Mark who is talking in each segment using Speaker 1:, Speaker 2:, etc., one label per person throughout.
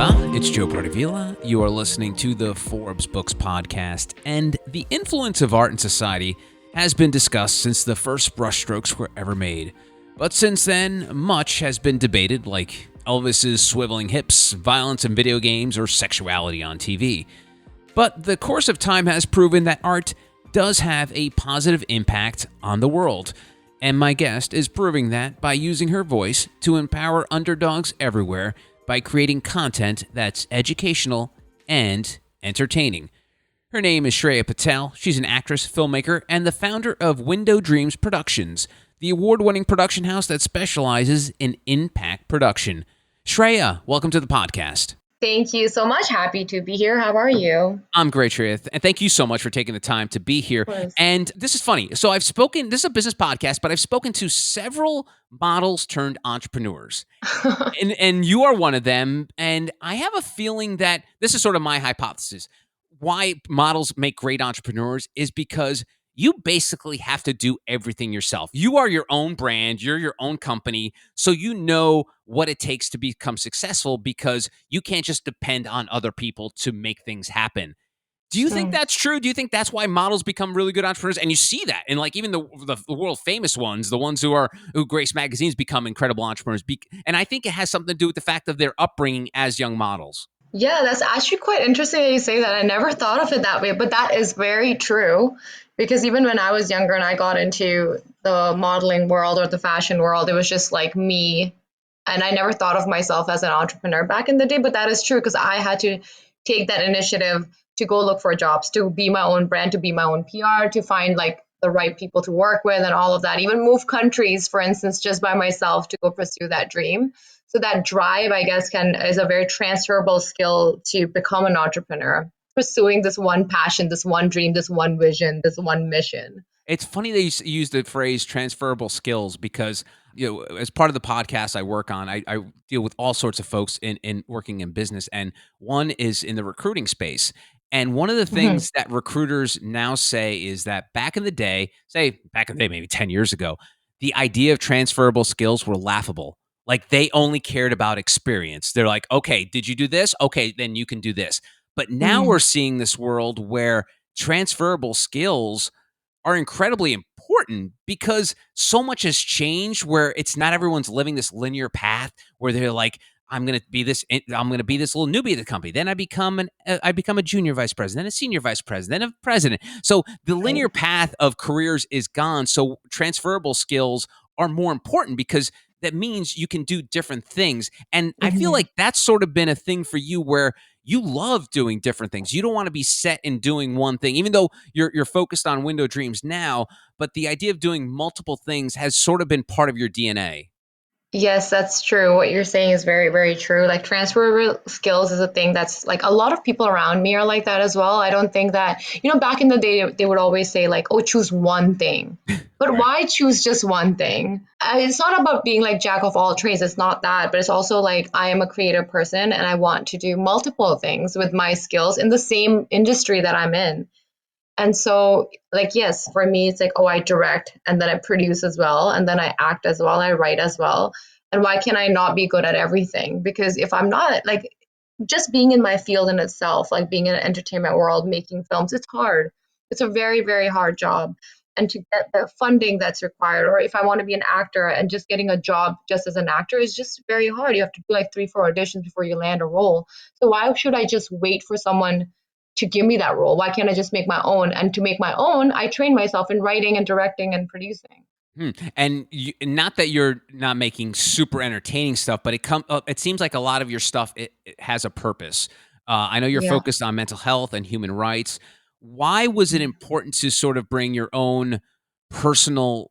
Speaker 1: Hola, it's Joe Portavila. You are listening to the Forbes Books podcast, and the influence of art in society has been discussed since the first brushstrokes were ever made. But since then, much has been debated, like Elvis's swiveling hips, violence in video games, or sexuality on TV. But the course of time has proven that art does have a positive impact on the world. And my guest is proving that by using her voice to empower underdogs everywhere by creating content that's educational and entertaining. Her name is Shreya Patel. She's an actress, filmmaker, and the founder of Window Dreams Productions, the award-winning production house that specializes in impact production. Shreya, welcome to the podcast.
Speaker 2: Thank you so much. Happy to be here. How are you?
Speaker 1: I'm great, Shreya, and thank you so much for taking the time to be here.
Speaker 2: Of course.
Speaker 1: And this is funny. So this is a business podcast, but I've spoken to several models turned entrepreneurs. And you are one of them. And I have a feeling that this is sort of my hypothesis. Why models make great entrepreneurs is because you basically have to do everything yourself. You are your own brand, you're your own company, so you know what it takes to become successful because you can't just depend on other people to make things happen. Do you think that's true? Do you think that's why models become really good entrepreneurs? And you see that, and like even the world famous ones, the ones who grace magazines, become incredible entrepreneurs. And I think it has something to do with the fact of their upbringing as young models.
Speaker 2: Yeah, that's actually quite interesting that you say that. I never thought of it that way, but that is very true. Because even when I was younger and I got into the modeling world or the fashion world, it was just like me. And I never thought of myself as an entrepreneur back in the day, but that is true because I had to take that initiative to go look for jobs, to be my own brand, to be my own PR, to find like the right people to work with and all of that, even move countries, for instance, just by myself to go pursue that dream. So that drive, I guess, is a very transferable skill to become an entrepreneur, pursuing this one passion, this one dream, this one vision, this one mission.
Speaker 1: It's funny that you use the phrase transferable skills because, as part of the podcast I work on, I deal with all sorts of folks in working in business. And one is in the recruiting space. And one of the
Speaker 2: Mhm.
Speaker 1: things that recruiters now say is that back in the day, maybe 10 years ago, the idea of transferable skills were laughable. Like they only cared about experience. They're like, okay, did you do this? Okay, then you can do this. But now we're
Speaker 2: Mhm.
Speaker 1: seeing this world where transferable skills are incredibly important because so much has changed where it's not everyone's living this linear path where they're like, I'm going to be this little newbie at the company. Then I become a junior vice president, then a senior vice president, then a president. So the linear
Speaker 2: Right.
Speaker 1: path of careers is gone. So transferable skills are more important because that means you can do different things. And I feel
Speaker 2: Mhm.
Speaker 1: like that's sort of been a thing for you where you love doing different things. You don't want to be set in doing one thing, even though you're focused on window dreams now. But the idea of doing multiple things has sort of been part of your DNA.
Speaker 2: Yes, that's true. What you're saying is very, very true. Like transferable skills is a thing that's like a lot of people around me are like that as well. I don't think that, back in the day, they would always say, like, oh, choose one thing. But
Speaker 1: Right.
Speaker 2: why choose just one thing? It's not about being like jack of all trades. It's not that. But it's also like I am a creative person and I want to do multiple things with my skills in the same industry that I'm in. And so, like, yes, for me, it's like, oh, I direct and then I produce as well. And then I act as well. I write as well. And why can I not be good at everything? Because if I'm not, like, just being in my field in itself, like being in an entertainment world, making films, it's hard. It's a very, very hard job. And to get the funding that's required, or if I want to be an actor and just getting a job just as an actor is just very hard. You have to do like 3, 4 auditions before you land a role. So why should I just wait for someone to give me that role? Why can't I just make my own? And to make my own, I train myself in writing and directing and producing.
Speaker 1: And not that you're not making super entertaining stuff, but it seems like a lot of your stuff it has a purpose. I know you're
Speaker 2: Yeah.
Speaker 1: focused on mental health and human rights. Why was it important to sort of bring your own personal,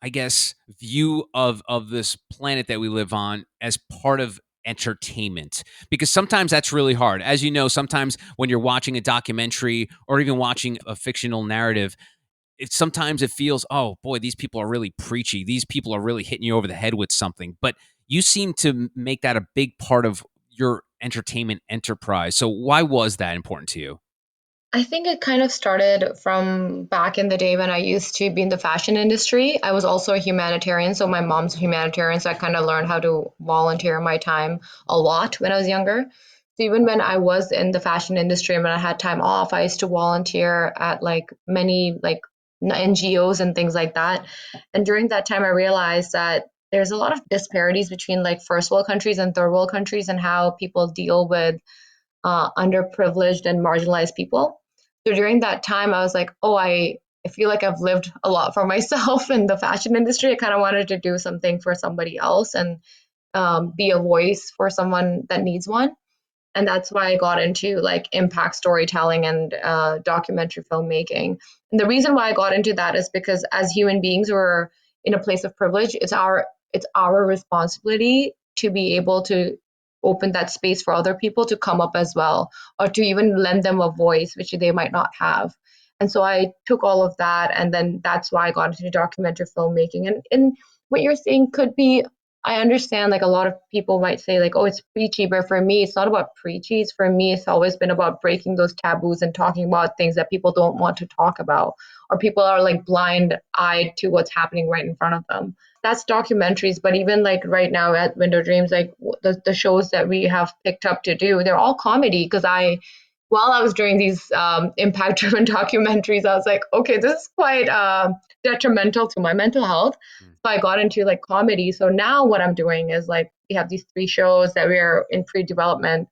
Speaker 1: I guess, view of this planet that we live on as part of entertainment? Because sometimes that's really hard. As you know, sometimes when you're watching a documentary or even watching a fictional narrative, sometimes it feels, oh boy, these people are really preachy. These people are really hitting you over the head with something. But you seem to make that a big part of your entertainment enterprise. So why was that important to you?
Speaker 2: I think it kind of started from back in the day when I used to be in the fashion industry. I was also a humanitarian, so my mom's a humanitarian, so I kind of learned how to volunteer my time a lot when I was younger. So even when I was in the fashion industry and when I had time off, I used to volunteer at like many like NGOs and things like that. And during that time, I realized that there's a lot of disparities between like first world countries and third world countries and how people deal with underprivileged and marginalized people. So during that time, I was like, oh, I feel like I've lived a lot for myself in the fashion industry. I kind of wanted to do something for somebody else and be a voice for someone that needs one. And that's why I got into like impact storytelling and documentary filmmaking. And the reason why I got into that is because as human beings, we're in a place of privilege. It's our responsibility to be able to open that space for other people to come up as well, or to even lend them a voice which they might not have. And so I took all of that, and then that's why I got into documentary filmmaking. And what you're saying could be, I understand like a lot of people might say like, oh, it's preachy, but for me, it's not about preachy. It's for me, it's always been about breaking those taboos and talking about things that people don't want to talk about, or people are like blind eyed to what's happening right in front of them. That's documentaries, but even like right now at Window Dreams, like the shows that we have picked up to do, they're all comedy because while I was doing these impact driven documentaries, I was like, okay, this is quite detrimental to my mental health. So I got into like comedy. So now what I'm doing is like we have these three shows that we're in pre-development,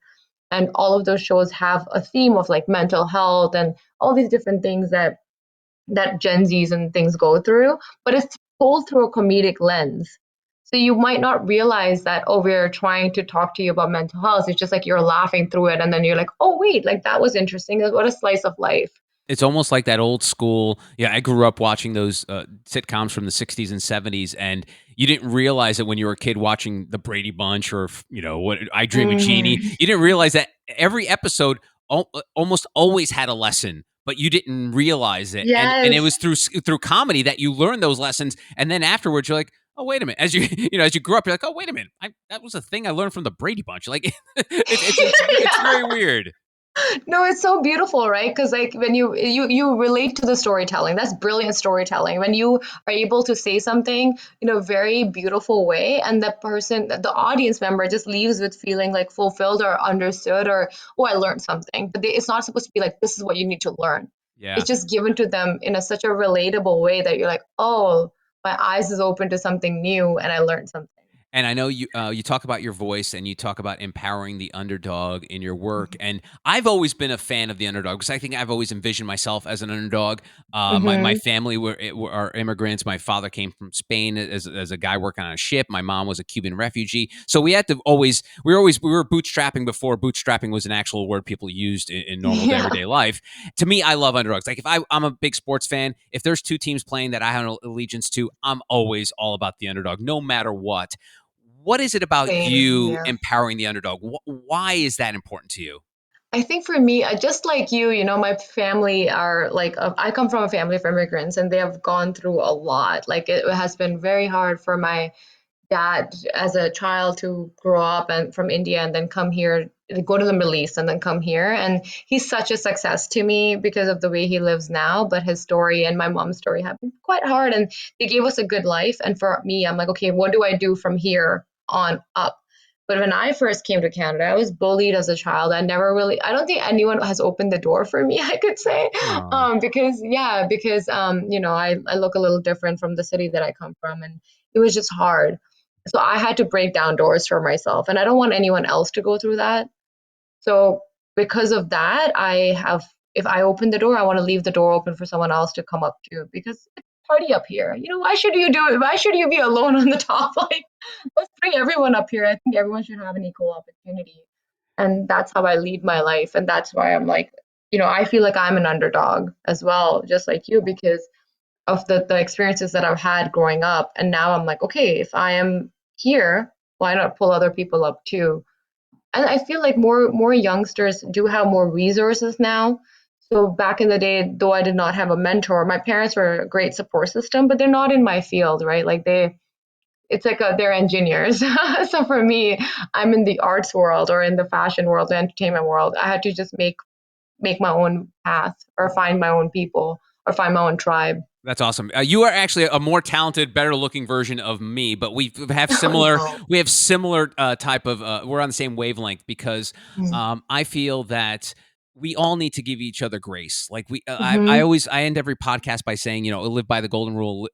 Speaker 2: and all of those shows have a theme of like mental health and all these different things that Gen Zs and things go through, but it's told through a comedic lens. So you might not realize that, oh, we're trying to talk to you about mental health. It's just like you're laughing through it, and then you're like, oh, wait, like that was interesting. What a slice of life.
Speaker 1: It's almost like that old school. Yeah, I grew up watching those sitcoms from the '60s and '70s, and you didn't realize it when you were a kid watching the Brady Bunch or what I Dream of Jeannie.
Speaker 2: Mhm.
Speaker 1: You didn't realize that every episode almost always had a lesson, but you didn't realize it. And it
Speaker 2: Yes.
Speaker 1: was through comedy that you learned those lessons, and then afterwards you're like, oh wait a minute. As you as you grew up, you're like, oh wait a minute, that was a thing I learned from the Brady Bunch. Like it's
Speaker 2: Yeah.
Speaker 1: very weird.
Speaker 2: No, it's so beautiful, right? Because like when you relate to the storytelling, that's brilliant storytelling. When you are able to say something in a very beautiful way, and the audience member just leaves with feeling like fulfilled or understood, or oh, I learned something. But it's not supposed to be like this is what you need to learn.
Speaker 1: Yeah.
Speaker 2: It's just given to them in such a relatable way that you're like, oh, my eyes is open to something new, and I learned something.
Speaker 1: And I know you talk about your voice and you talk about empowering the underdog in your work. And I've always been a fan of the underdog because I think I've always envisioned myself as an underdog. My
Speaker 2: Mm-hmm.
Speaker 1: family are immigrants. My father came from Spain as a guy working on a ship. My mom was a Cuban refugee. So we had to always we were bootstrapping before bootstrapping was an actual word people used in normal
Speaker 2: Yeah.
Speaker 1: everyday life. To me, I love underdogs. Like if I'm a big sports fan, if there's two teams playing that I have an allegiance to, I'm always all about the underdog, no matter what. What is it about
Speaker 2: Same.
Speaker 1: you
Speaker 2: Yeah.
Speaker 1: empowering the underdog? Why is that important to you?
Speaker 2: I think for me, just like my family are like, I come from a family of immigrants and they have gone through a lot. Like, it has been very hard for my dad as a child to grow up and from India and then come here, go to the Middle East and then come here. And he's such a success to me because of the way he lives now. But his story and my mom's story have been quite hard, and they gave us a good life. And for me, I'm like, okay, what do I do from here on up? But when I first came to Canada, I was bullied as a child. I don't think anyone has opened the door for me, I could say.
Speaker 1: Oh,
Speaker 2: Because I look a little different from the city that I come from. And it was just hard. So I had to break down doors for myself. And I don't want anyone else to go through that. So because of that, if I open the door, I want to leave the door open for someone else to come up to because it's a party up here. Why should you do it? Why should you be alone on the top? Like, let's bring everyone up here. I think everyone should have an equal opportunity. And that's how I lead my life. And that's why I'm like, I feel like I'm an underdog as well, just like you, because of the experiences that I've had growing up. And now I'm like, okay, if I am here, why not pull other people up too? And I feel like more youngsters do have more resources now. So back in the day, though I did not have a mentor, my parents were a great support system, but they're not in my field, right? Like it's like they're engineers. So for me, I'm in the arts world or in the fashion world, the entertainment world. I had to just make make my own path or find my own people or find my own tribe.
Speaker 1: That's awesome. You are actually a more talented, better looking version of me, but we have similar.
Speaker 2: No.
Speaker 1: We have similar type of. We're on the same wavelength because
Speaker 2: Mm-hmm.
Speaker 1: I feel that we all need to give each other grace. Like I
Speaker 2: Mm-hmm.
Speaker 1: always I end every podcast by saying, live by the golden rule.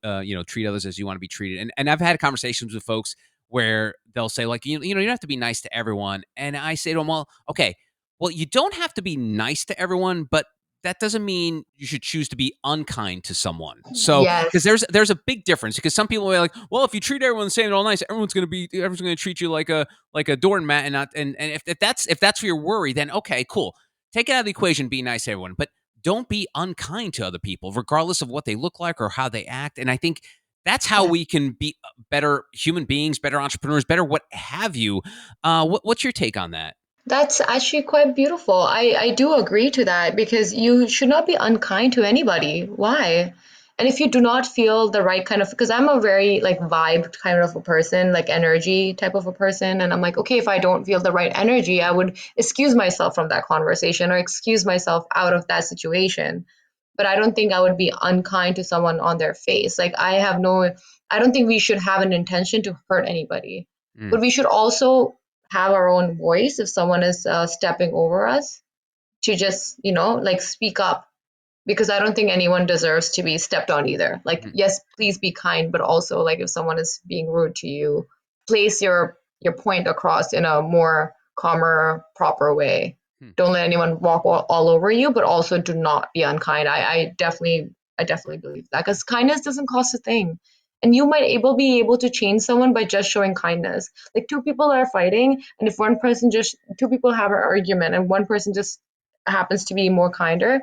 Speaker 1: Treat others as you want to be treated. And I've had conversations with folks where they'll say like, you don't have to be nice to everyone, and I say to them, well, okay, well, you don't have to be nice to everyone, but that doesn't mean you should choose to be unkind to someone. So, because
Speaker 2: Yes.
Speaker 1: there's a big difference. Because some people are like, well, if you treat everyone the same and all nice, everyone's gonna treat you like a doormat, and not and if that's your worry, then okay, cool. Take it out of the equation. Be nice to everyone, but don't be unkind to other people, regardless of what they look like or how they act. And I think that's how
Speaker 2: Yes.
Speaker 1: we can be better human beings, better entrepreneurs, better what have you. What's your take on that?
Speaker 2: That's actually quite beautiful. I do agree to that because you should not be unkind to anybody. Why? And if you do not feel the right kind of, because I'm a very like vibe kind of a person, like energy type of a person. And I'm like, okay, if I don't feel the right energy, I would excuse myself from that conversation or excuse myself out of that situation. But I don't think I would be unkind to someone on their face. Like I don't think we should have an intention to hurt anybody.
Speaker 1: Mm,
Speaker 2: But we should also have our own voice if someone is stepping over us to just, like speak up because I don't think anyone deserves to be stepped on either. Like,
Speaker 1: mhm,
Speaker 2: yes, please be kind, but also like if someone is being rude to you, place your point across in a more calmer, proper way.
Speaker 1: hmm.
Speaker 2: Don't let anyone walk all over you, but also do not be unkind. I definitely believe that because kindness doesn't cost a thing. And you might be able to change someone by just showing kindness. Like two people are fighting, and if two people have an argument, and one person just happens to be more kinder,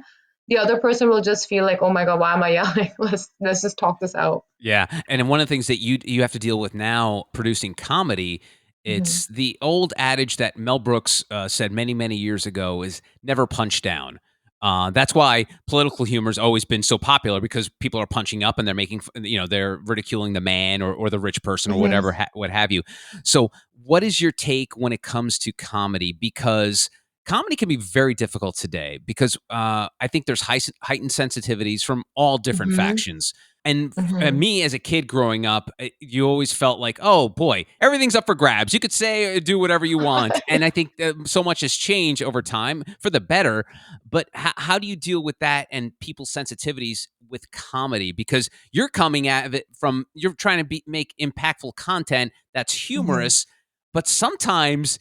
Speaker 2: the other person will just feel like, oh my god, why am I yelling? Let's just talk this out.
Speaker 1: Yeah, and then one of the things that you have to deal with now producing comedy,
Speaker 2: Hmm.
Speaker 1: it's the old adage that Mel Brooks said many years ago is never punch down. That's why political humor has always been so popular because people are punching up and they're they're ridiculing the man or the rich person or
Speaker 2: Hmm.
Speaker 1: whatever what have you. So, what is your take when it comes to comedy? Because comedy can be very difficult today because I think there's heightened sensitivities from all different
Speaker 2: Hmm.
Speaker 1: factions and
Speaker 2: Hmm.
Speaker 1: me as a kid growing up, you always felt like, oh boy, everything's up for grabs. You could say, do whatever you want. And I think so much has changed over time for the better. But how do you deal with that and people's sensitivities with comedy? Because you're coming at it you're trying to make impactful content that's
Speaker 2: Hmm.
Speaker 1: humorous, but sometimes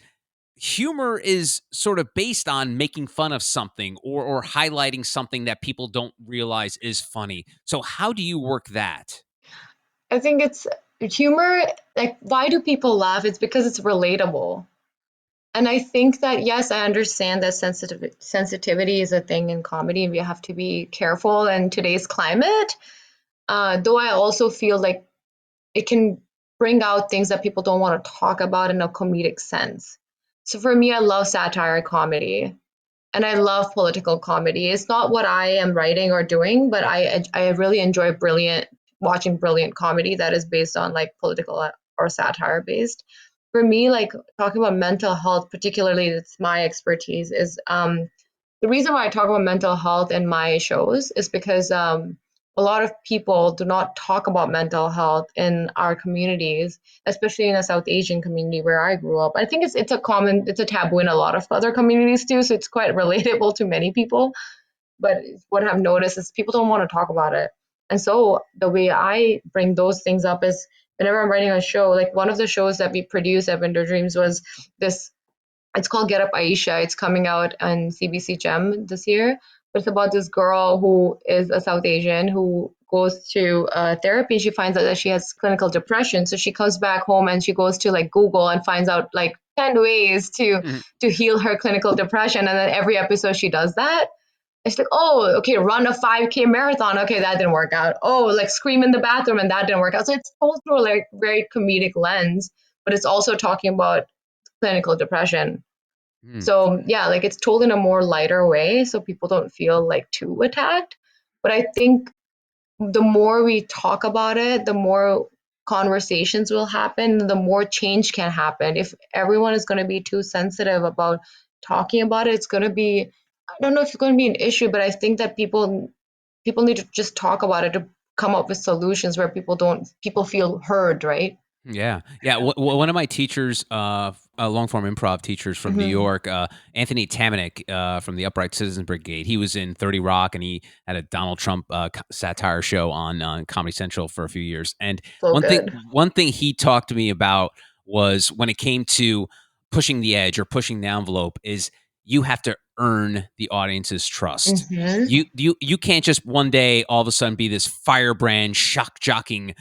Speaker 1: humor is sort of based on making fun of something or highlighting something that people don't realize is funny. So how do you work that?
Speaker 2: I think it's humor. Like, why do people laugh? It's because it's relatable. And I think that, yes, I understand that sensitivity is a thing in comedy and we have to be careful in today's climate. Though I also feel like it can bring out things that people don't want to talk about in a comedic sense. So for me, I love satire comedy and I love political comedy. It's not what I am writing or doing, but I really enjoy watching brilliant comedy that is based on like political or satire based. For me, like talking about mental health, particularly it's my expertise, is the reason why I talk about mental health in my shows is because a lot of people do not talk about mental health in our communities, especially in the South Asian community where I grew up. I think it's a taboo in a lot of other communities too, so it's quite relatable to many people. But what I've noticed is people don't want to talk about it. And so the way I bring those things up is whenever I'm writing a show, like one of the shows that we produced at Winter Dreams was this it's called Get Up Aisha. It's coming out on CBC Gem this year. But it's about this girl who is a South Asian who goes to therapy. She finds out that she has clinical depression. So she comes back home and she goes to like Google and finds out like 10 ways
Speaker 1: Mhm.
Speaker 2: to heal her clinical depression. And then every episode she does that. It's like, oh, okay, run a 5K marathon. Okay, that didn't work out. Oh, like scream in the bathroom and that didn't work out. So it's told through a like very comedic lens, but it's also talking about clinical depression.
Speaker 1: Mm.
Speaker 2: So yeah, like it's told in a more lighter way so people don't feel like too attacked. But I think the more we talk about it, the more conversations will happen, the more change can happen. If everyone is going to be too sensitive about talking about it, it's going to be I don't know if it's going to be an issue, but I think that people need to just talk about it to come up with solutions where people feel heard, right?
Speaker 1: Yeah, yeah. One of my teachers, long form improv teachers from New
Speaker 2: Hmm.
Speaker 1: York, Anthony Tamanek from the Upright Citizens Brigade. He was in 30 Rock, and he had a Donald Trump satire show on Comedy Central for a few years. And
Speaker 2: So good.
Speaker 1: one thing he talked to me about was when it came to pushing the edge or pushing the envelope, is you have to earn the audience's trust.
Speaker 2: Hmm.
Speaker 1: You can't just one day all of a sudden be this firebrand shock jocking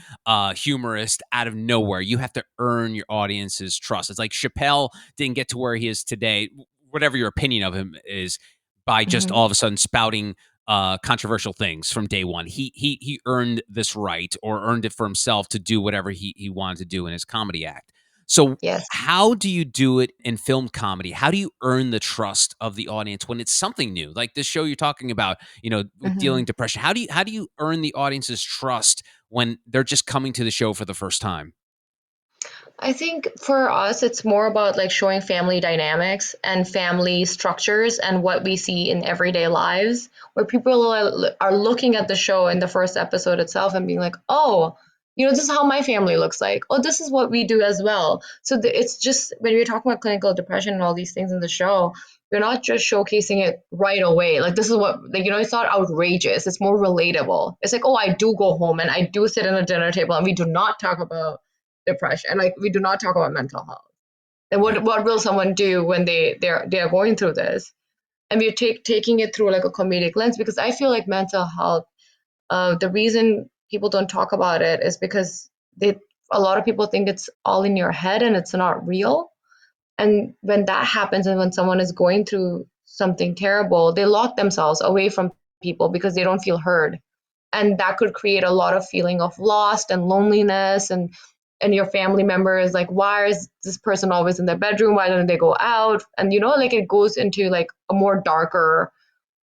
Speaker 1: humorist out of nowhere. You have to earn your audience's trust. It's like Chappelle didn't get to where he is today, whatever your opinion of him is, by just
Speaker 2: Hmm.
Speaker 1: all of a sudden spouting controversial things from day one. He earned this right, or earned it for himself to do whatever he wanted to do in his comedy act. So
Speaker 2: Yes.
Speaker 1: how do you do it in film comedy? How do you earn the trust of the audience when it's something new, like this show you're talking about? With
Speaker 2: Hmm.
Speaker 1: dealing depression. How do you earn the audience's trust when they're just coming to the show for the first time?
Speaker 2: I think for us, it's more about like showing family dynamics and family structures and what we see in everyday lives, where people are looking at the show in the first episode itself and being like, oh, this is how my family looks like. Oh, this is what we do as well. So it's just when we're talking about clinical depression and all these things in the show, we're not just showcasing it right away. Like, this is what, like, it's not outrageous. It's more relatable. It's like, oh, I do go home and I do sit at a dinner table and we do not talk about depression, like we do not talk about mental health, and
Speaker 1: Yeah.
Speaker 2: what will someone do when they're going through this, and we're taking it through like a comedic lens, because I feel like mental health, the reason people don't talk about it is because they a lot of people think it's all in your head and it's not real. And when that happens, and when someone is going through something terrible, they lock themselves away from people because they don't feel heard, and that could create a lot of feeling of lost and loneliness, and your family member is like, why is this person always in their bedroom, why don't they go out, and like it goes into like a more darker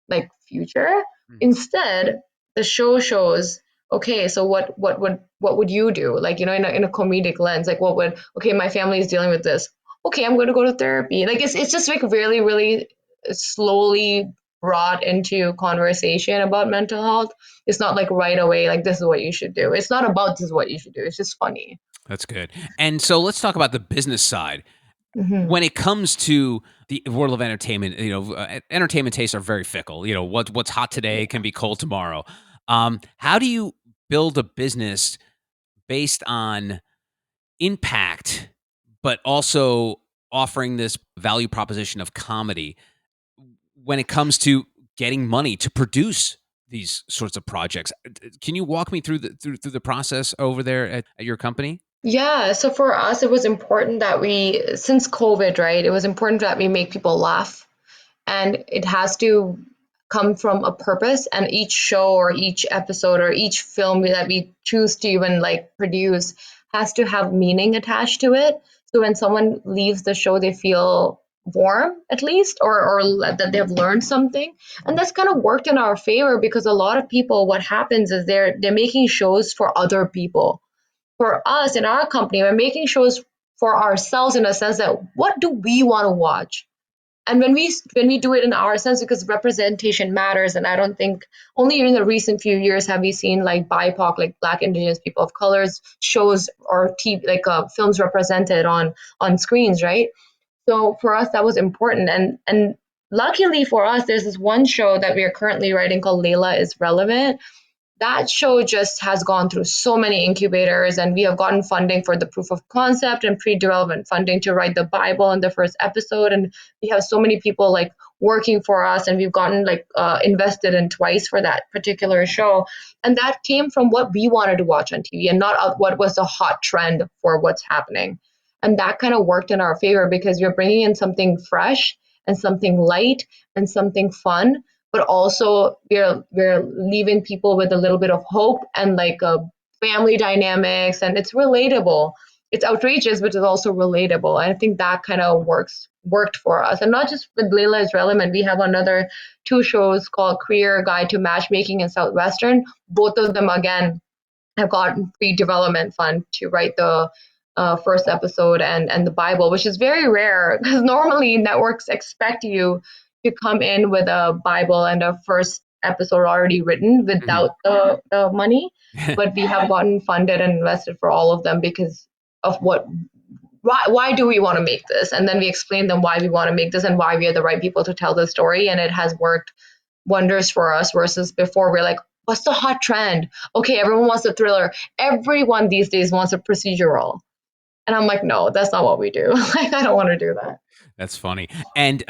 Speaker 2: like future.
Speaker 1: Mm.
Speaker 2: Instead, the show shows, okay, so what would you do, like in a comedic lens, like what would, okay, my family is dealing with this, okay, I'm going to go to therapy, like it's just like really really slowly brought into conversation about mental health. It's not like right away like this is what you should do. It's not about this is what you should do. It's just funny.
Speaker 1: That's good. And so let's talk about the business side.
Speaker 2: Hmm.
Speaker 1: When it comes to the world of entertainment, entertainment tastes are very fickle. What's hot today can be cold tomorrow. How do you build a business based on impact, but also offering this value proposition of comedy when it comes to getting money to produce these sorts of projects? Can you walk me through the process over there at your company?
Speaker 2: Yeah, so for us, it was important that since COVID, right, it was important that we make people laugh, and it has to come from a purpose, and each show or each episode or each film that we choose to even like produce has to have meaning attached to it. So when someone leaves the show, they feel warm at least, or that they have learned something. And that's kind of worked in our favor, because a lot of people, what happens is they're making shows for other people. For us in our company, we're making shows for ourselves, in a sense that what do we want to watch. And when we do it in our sense, because representation matters, and I don't think only in the recent few years have we seen like BIPOC, like Black, Indigenous, people of colors shows or TV, like films represented on screens, right? So for us that was important, and luckily for us, there's this one show that we are currently writing called Layla is Relevant. That show just has gone through so many incubators, and we have gotten funding for the proof of concept and pre-development funding to write the Bible in the first episode, and we have so many people like working for us, and we've gotten like invested in twice for that particular show. And that came from what we wanted to watch on TV, and not what was the hot trend for what's happening. And that kind of worked in our favor, because you're bringing in something fresh and something light and something fun, but also we're leaving people with a little bit of hope and like a family dynamics, and it's relatable. It's outrageous, but it's also relatable. And I think that kind of worked for us. And not just with Layla is Relevant, we have another two shows called Career Guide to Matchmaking in Southwestern. Both of them again have gotten pre-development fund to write the first episode and the Bible, which is very rare, because normally networks expect you to come in with a Bible and a first episode already written
Speaker 1: Mhm.
Speaker 2: without the money, but we have gotten funded and invested for all of them because of why do we want to make this? And then we explain them why we want to make this and why we are the right people to tell the story. And it has worked wonders for us versus before we're like, what's the hot trend? Okay, everyone wants a thriller. Everyone these days wants a procedural. And I'm like, no, that's not what we do. Like, I don't want to do that.
Speaker 1: That's funny. And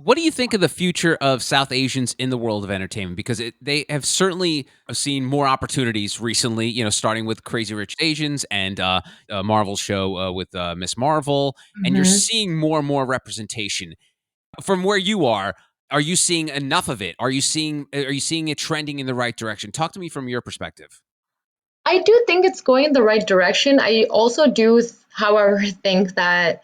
Speaker 1: what do you think of the future of South Asians in the world of entertainment? Because they have certainly seen more opportunities recently. You know, starting with Crazy Rich Asians and a Marvel show with Miss Marvel, and you're
Speaker 2: Mhm.
Speaker 1: seeing more and more representation. From where you are you seeing enough of it? Are you seeing it trending in the right direction? Talk to me from your perspective.
Speaker 2: I do think it's going in the right direction. I also do, however, think that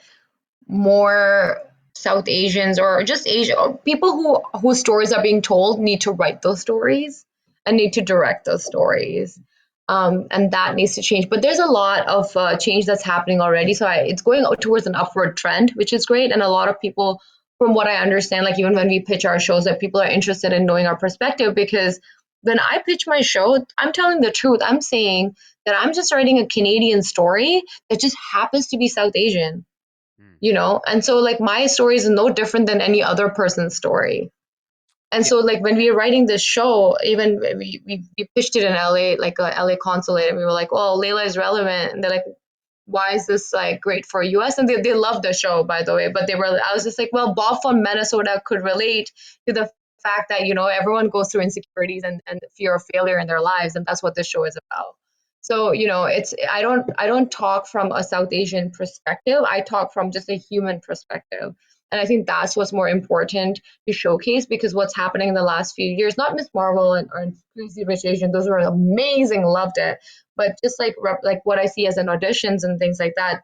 Speaker 2: more South Asians or just Asia or people whose stories are being told need to write those stories and need to direct those stories. And that needs to change. But there's a lot of change that's happening already. So it's going towards an upward trend, which is great. And a lot of people, from what I understand, like even when we pitch our shows, that people are interested in knowing our perspective because when I pitch my show, I'm telling the truth. I'm saying that I'm just writing a Canadian story that just happens to be South Asian,
Speaker 1: Mm.
Speaker 2: and so like my story is no different than any other person's story. And
Speaker 1: Yeah.
Speaker 2: so like when we were writing this show, even we pitched it in LA, like a LA consulate, and we were like, oh, Layla is relevant, and they're like, why is this like great for us? And they loved the show, by the way, but I was just like, well, Bob from Minnesota could relate to the fact that everyone goes through insecurities and fear of failure in their lives, and that's what this show is about. So it's I don't talk from a South Asian perspective. I talk from just a human perspective, and I think that's what's more important to showcase because what's happening in the last few years, not Miss Marvel or Crazy Rich Asian, those were amazing, loved it, but just like what I see as in auditions and things like that,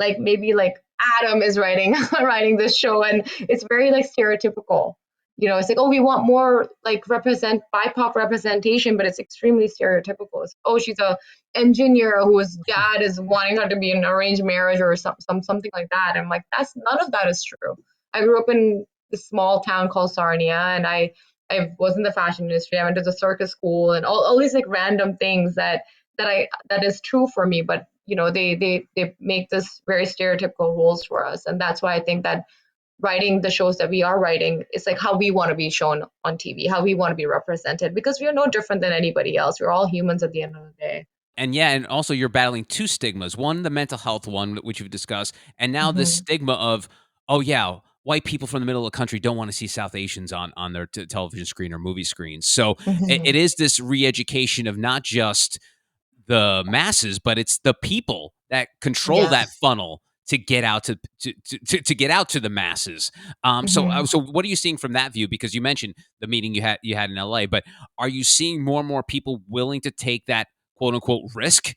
Speaker 2: like maybe like Adam is writing writing this show and it's very like stereotypical. It's like, oh, we want more like represent BIPOC representation, but it's extremely stereotypical. It's, oh, she's a engineer whose dad is wanting her to be in an arranged marriage or something like that. And I'm like, that's none of that is true. I grew up in this small town called Sarnia, and I was in the fashion industry. I went to the circus school and all these like random things that is true for me, but they make this very stereotypical roles for us, and that's why I think that writing the shows that we are writing is like how we want to be shown on TV, how we want to be represented, because we are no different than anybody else. We're all humans at the end of the day.
Speaker 1: And yeah, and also you're battling two stigmas. One, the mental health one, which you've discussed, and now this
Speaker 2: Hmm.
Speaker 1: stigma of, oh yeah, white people from the middle of the country don't want to see South Asians on their television screen or movie screens. So it
Speaker 2: Hmm.
Speaker 1: is this re-education of not just the masses, but it's the people that control that
Speaker 2: Yes.
Speaker 1: funnel to get out to get out to the masses.
Speaker 2: Hmm.
Speaker 1: So what are you seeing from that view? Because you mentioned the meeting you had in LA, but are you seeing more and more people willing to take that quote unquote risk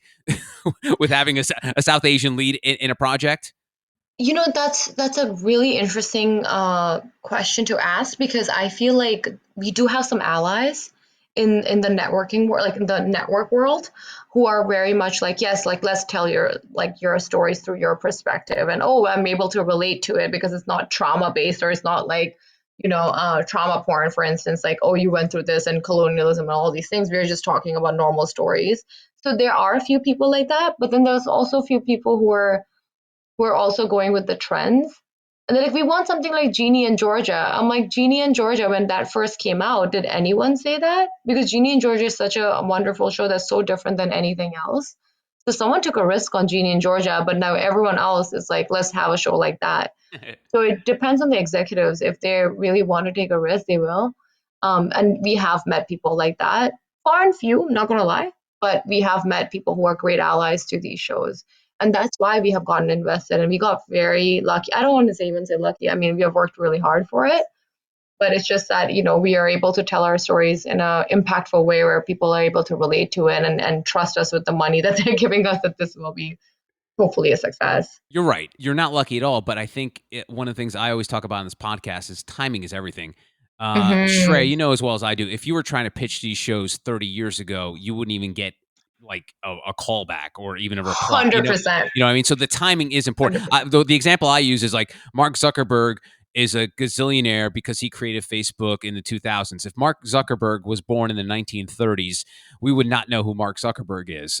Speaker 1: with having a South Asian lead in a project?
Speaker 2: That's a really interesting question to ask because I feel like we do have some allies in the networking world, like in the network world, who are very much like, yes, like let's tell your stories through your perspective, and oh, I'm able to relate to it because it's not trauma based or it's not like trauma porn, for instance, like, oh, you went through this and colonialism and all these things. We're just talking about normal stories. So there are a few people like that, but then there's also a few people who are also going with the trends. And then if we want something like Genie in Georgia, I'm like, Genie in Georgia, when that first came out, did anyone say that? Because Genie in Georgia is such a wonderful show that's so different than anything else. So someone took a risk on Genie in Georgia, but now everyone else is like, let's have a show like that. So it depends on the executives. If they really want to take a risk, they will. And we have met people like that. Far and few, not gonna lie, but we have met people who are great allies to these shows. And that's why we have gotten invested and we got very lucky. I don't want to even say lucky. I mean, we have worked really hard for it, but it's just that, we are able to tell our stories in a impactful way where people are able to relate to it and trust us with the money that they're giving us that this will be hopefully a success.
Speaker 1: You're right. You're not lucky at all. But I think one of the things I always talk about in this podcast is timing is everything. Shrey,
Speaker 2: Mm-hmm.
Speaker 1: you know as well as I do, if you were trying to pitch these shows 30 years ago, you wouldn't even get like a callback or even a reply.
Speaker 2: 100%.
Speaker 1: You know what I mean? So the timing is important.
Speaker 2: 100%.
Speaker 1: The example I use is like Mark Zuckerberg. is a gazillionaire because he created Facebook in the 2000s. If Mark Zuckerberg was born in the 1930s, we would not know who Mark Zuckerberg is.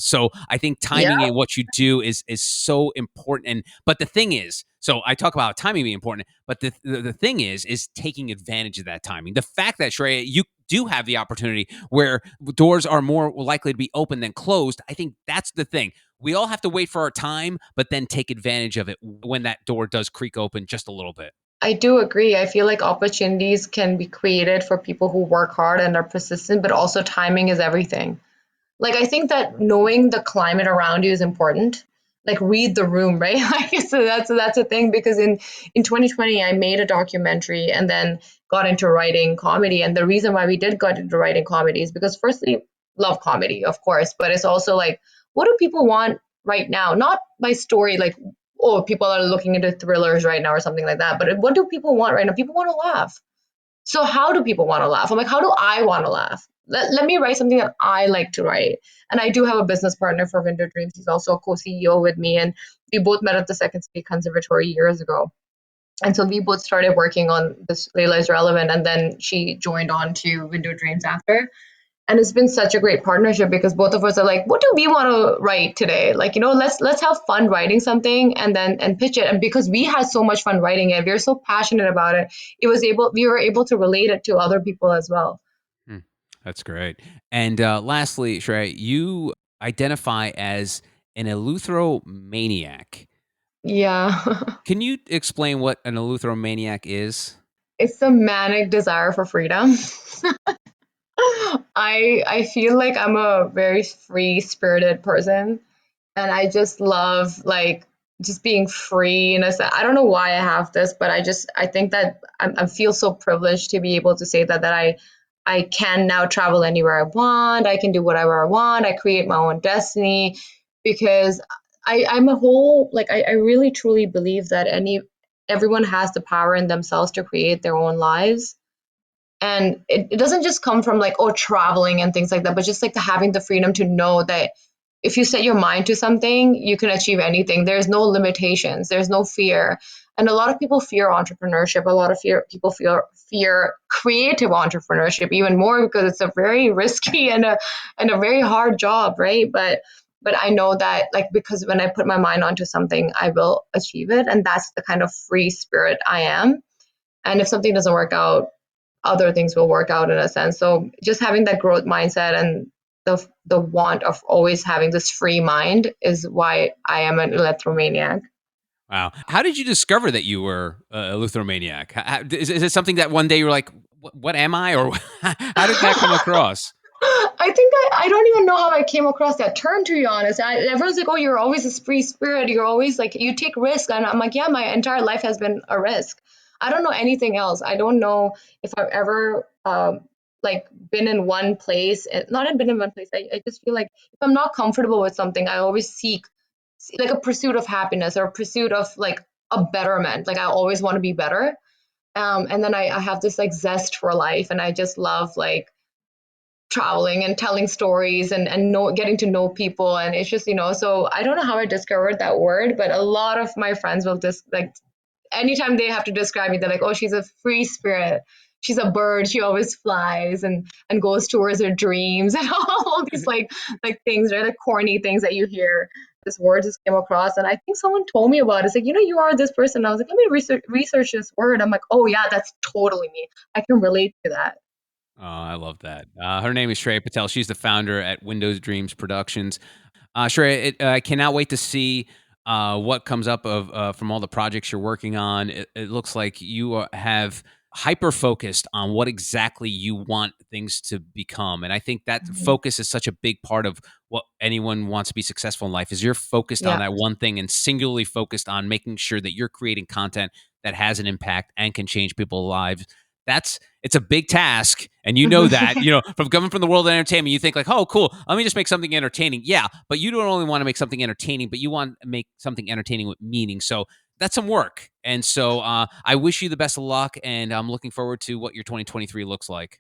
Speaker 1: So I think
Speaker 2: Yeah,
Speaker 1: timing in what you do is so important. And but the thing is, so I talk about timing being important, but the thing is taking advantage of that timing. The fact that Shreya, you do have the opportunity where doors are more likely to be open than closed. I think that's the thing. We all have to wait for our time, but then take advantage of it when that door does creak open just a little bit.
Speaker 2: I do agree. I feel like opportunities can be created for people who work hard and are persistent, but also timing is everything. Like I think that knowing the climate around you is important. Like read the room, right? Like so that's a thing because in 2020 I made a documentary and then got into writing comedy. And the reason why we did got into writing comedy is because firstly, love comedy, of course, but it's also like what do people want right now? Not my story like oh, people are looking into thrillers right now or something like that, but what do people want right now? People want to laugh. So how do people want to laugh? I'm like, how do I want to laugh? Let me write something that I like to write. And I do have a business partner for Window Dreams. He's also a co-CEO with me. And we both met at the Second City Conservatory years ago. And so we both started working on this Layla is Relevant. And then she joined on to Window Dreams after. And it's been such a great partnership because both of us are like, what do we want to write today? Like, let's have fun writing something and then and pitch it. And because we had so much fun writing it, we are so passionate about it, we were able to relate it to other people as well.
Speaker 1: Hmm, that's great. And lastly, Shreya, you identify as an eleuthromaniac.
Speaker 2: Yeah.
Speaker 1: Can you explain what an eleuthromaniac is?
Speaker 2: It's a manic desire for freedom. I feel like I'm a very free spirited person and I just love like just being free in a sense. I don't know why I have this, but I think that I feel so privileged to be able to say that I can now travel anywhere I want. I can do whatever I want. I create my own destiny because I'm a whole like I really truly believe that everyone has the power in themselves to create their own lives, and it doesn't just come from like oh traveling and things like that, but just like the having the freedom to know that if you set your mind to something you can achieve anything. There's no limitations, there's no fear. And a lot of people fear entrepreneurship, a lot of people fear creative entrepreneurship even more because it's a very risky and a very hard job, right? But I know that like because when I put my mind onto something I will achieve it, and that's the kind of free spirit I am. And if something doesn't work out, other things will work out in a sense. So just having that growth mindset and the want of always having this free mind is why I am an electromaniac.
Speaker 1: Wow. How did you discover that you were a eleuthromaniac? Is it something that one day you were like, what am I? Or how did that come across?
Speaker 2: I think I don't even know how I came across that term, to be honest. Everyone's like, oh, you're always a free spirit. You're always like, you take risks. And I'm like, yeah, my entire life has been a risk. I don't know anything else. I don't know if I've ever like been in one place. Not been in one place. I just feel like if I'm not comfortable with something, I always seek like a pursuit of happiness or a pursuit of like a betterment. Like I always want to be better. And then I have this like zest for life, and I just love like traveling and telling stories and getting to know people. And it's just so I don't know how I discovered that word, but a lot of my friends will just like anytime they have to describe me they're like, oh, she's a free spirit, she's a bird, she always flies and goes towards her dreams and all these like things, right? Like corny things that you hear. This word just came across and I think someone told me about it. It's like, you are this person. I was like, let me research this word. I'm like, oh yeah, that's totally me. I can relate to that.
Speaker 1: Oh, I love that. Her name is Shreya Patel. She's the founder at Windows Dreams Productions. Shreya, I cannot wait to see what comes up of from all the projects you're working on. It looks like you have hyper focused on what exactly you want things to become, and I think that
Speaker 2: Mhm.
Speaker 1: focus is such a big part of what anyone wants to be successful in life. Is you're focused on
Speaker 2: Yeah.
Speaker 1: that one thing and singularly focused on making sure that you're creating content that has an impact and can change people's lives. It's a big task, and you know that. From coming from the world of entertainment, you think like, oh, cool, let me just make something entertaining. Yeah, but you don't only want to make something entertaining, but you want to make something entertaining with meaning. So that's some work. And so I wish you the best of luck, and I'm looking forward to what your 2023 looks like.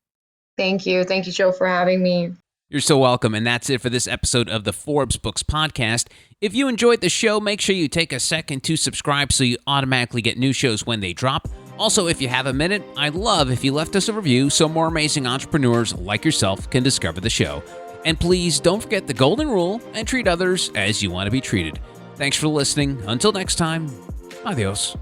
Speaker 2: Thank you. Thank you, Joe, for having me.
Speaker 1: You're so welcome, and that's it for this episode of the Forbes Books Podcast. If you enjoyed the show, make sure you take a second to subscribe so you automatically get new shows when they drop. Also, if you have a minute, I'd love if you left us a review so more amazing entrepreneurs like yourself can discover the show. And please don't forget the golden rule and treat others as you want to be treated. Thanks for listening. Until next time, adios.